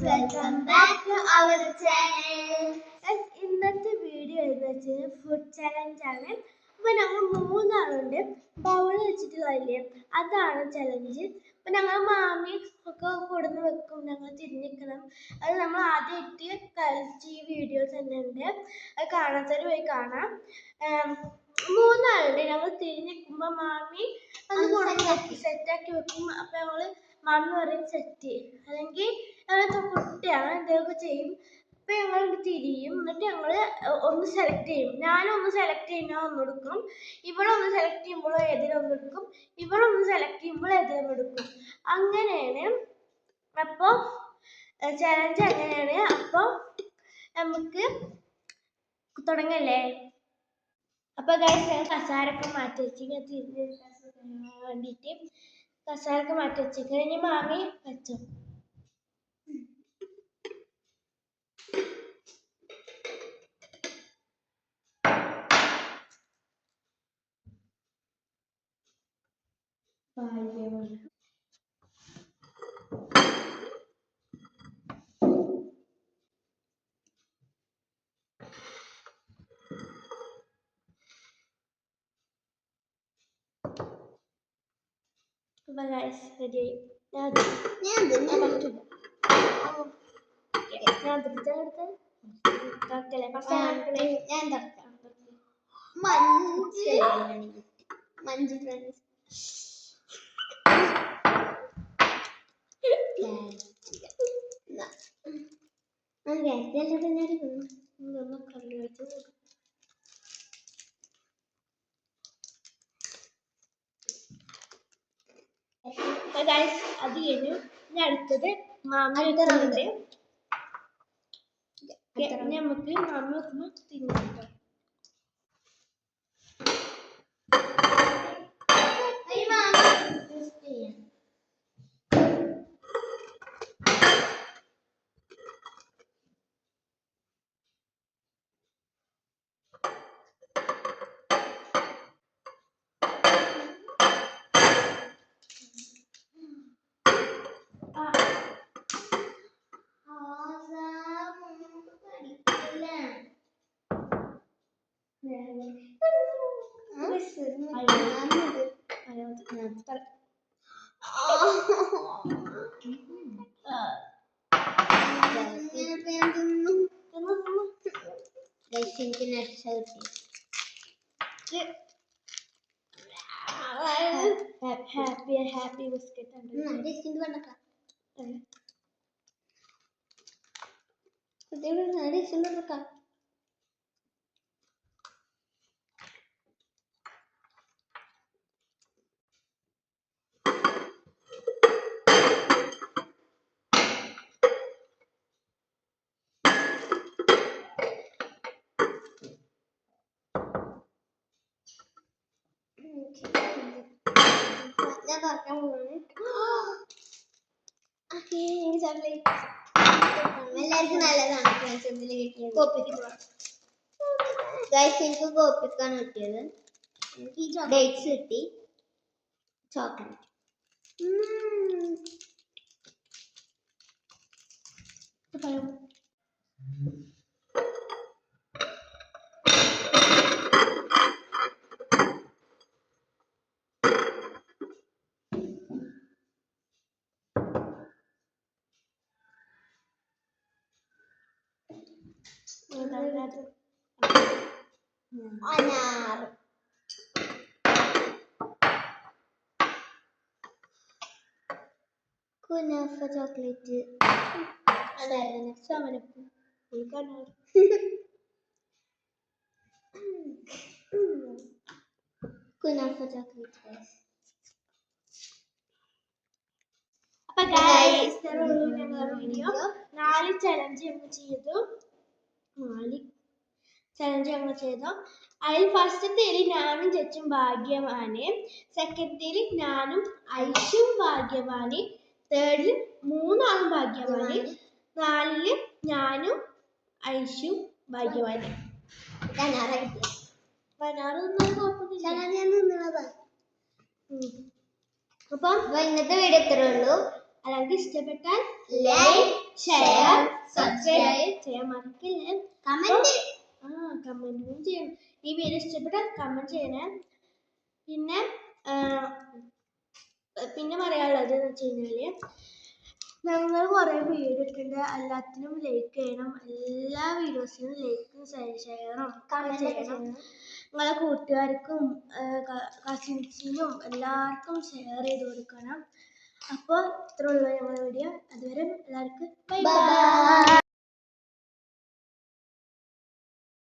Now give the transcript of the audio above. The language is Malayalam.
Welcome back to our channel. ഇന്നത്തെ വീഡിയോ എന്ന് വെച്ചാൽ ഫുഡ് ചലഞ്ച് ആണ്. അപ്പോൾ ഞങ്ങൾ മൂന്നാളുണ്ട്, ബൗൾ വെച്ചിട്ട് കളില്ലേ, അതാണ് ചലഞ്ച്. അപ്പോൾ ഞങ്ങൾ മാമി ഒക്കെ കൊടുന്ന് വെക്കും, ഞങ്ങൾ തിരിഞ്ഞിരിക്കണം. അത് നമ്മൾ ആദ്യമായിട്ട് കളിച്ച ഈ വീഡിയോസ് തന്നെ ഉണ്ട്, അത് കാണാത്തവർ പോയി കാണാം. മൂന്നാളുണ്ട്, ഞങ്ങൾ തിരിഞ്ഞിരിക്കുമ്പോൾ മാമി അത് കൊടുന്ന് സെറ്റാക്കി വെക്കും. അപ്പോൾ ഞങ്ങൾ മാമി പറയും സെറ്റ്, അല്ലെങ്കിൽ ഞങ്ങൾ കുട്ടിയാണ് എന്തെങ്കിലുമൊക്കെ ചെയ്യും. അപ്പം ഞങ്ങൾ തിരിയും, എന്നിട്ട് ഞങ്ങൾ ഒന്ന് സെലക്ട് ചെയ്യും. ഞാനൊന്ന് സെലക്ട് ചെയ്യുമ്പോൾ ഒന്നെടുക്കും, ഇവളൊന്ന് സെലക്ട് ചെയ്യുമ്പോൾ ഏതിലൊന്നെടുക്കും, ഇവളൊന്ന് സെലക്ട് ചെയ്യുമ്പോൾ ഏതിലൊന്നെടുക്കും. അങ്ങനെയാണ്. അപ്പോൾ ചലഞ്ച് അങ്ങനെയാണ്. അപ്പോൾ നമുക്ക് തുടങ്ങല്ലേ? അപ്പോൾ ഗൈസ്, ഞാൻ കസാരൊക്കെ മാറ്റി വെച്ച് ഞാൻ തിരിഞ്ഞ് വേണ്ടിയിട്ട് കസാരൊക്കെ മാറ്റി വെച്ചിട്ട് ഇനി മാമി വെച്ചോ. റെഡി. ഞാൻ അത് കഴിഞ്ഞു. ഇനി അടുത്തത് മാമി വെക്കുന്നുണ്ട്. നമുക്ക് മാമി വെക്കുമ്പോൾ തിരിഞ്ഞിട്ടോ. ഹാപ്പി ബിസ്ക്കറ്റ് ഞാൻ തുറക്കാൻ പോവാണ്. എല്ലാവർക്കും നല്ലതാണ് ഫ്രണ്ട്സ്. എനിക്ക് കോപ്പിക്കാണ് കിട്ടിയത്. ഡേറ്റ്സ് കിട്ടി, ചോക്ലേറ്റ്. അനാർ, കുനാഫ ചോക്ലേറ്റ്, കുനാഫ ചോക്ലേറ്റ്. അപ്പൊ വീഡിയോ 4 ചലഞ്ച് ഞങ്ങൾ ചെയ്തു. 4 ചലഞ്ച് ഞങ്ങൾ ചെയ്തു. അതിൽ ഫസ്റ്റത്തേല് ഞാനും ചേച്ചും ഭാഗ്യവാന്, സെക്കൻഡേല് ഞാനും ഐഷും ഭാഗ്യവാന്, തേർഡില് മൂന്നാളും ഭാഗ്യവാന്, 4ല് ഞാനും ഐഷും ഭാഗ്യവാന്. അപ്പം ഇന്നത്തെ വീഡിയോ ഇത്രേ ഉള്ളൂ. എല്ലാവർക്കും ഇഷ്ടപ്പെട്ടാൽ ലൈക്ക്, ഷെയർ, സബ്സ്ക്രൈബ് ചെയ്യാൻ മറക്കില്ലേ. കമന്റ് കമന്റും ചെയ്യണം. ഈ വീഡിയോ ഇഷ്ടപ്പെട്ടാൽ കമന്റ് ചെയ്യണേ. പിന്നെ പിന്നെ പറയാനുള്ളത് എന്ന് വെച്ച് കഴിഞ്ഞാല് ഞങ്ങൾ കുറേ വീഡിയോ ഇട്ടിട്ടുണ്ട്. എല്ലാത്തിനും ലൈക്ക് ചെയ്യണം. എല്ലാ വീഡിയോസിനും ലൈക്കും ഷെയറും ചെയ്യണം. നിങ്ങളെ കൂട്ടുകാർക്കും കസിൻസിനും എല്ലാവർക്കും ഷെയർ ചെയ്ത് കൊടുക്കണം. അപ്പോൾ ഇത്രയുള്ള ഞങ്ങളുടെ വീഡിയോ. അതുവരെ എല്ലാവർക്കും ബൈ ബൈ.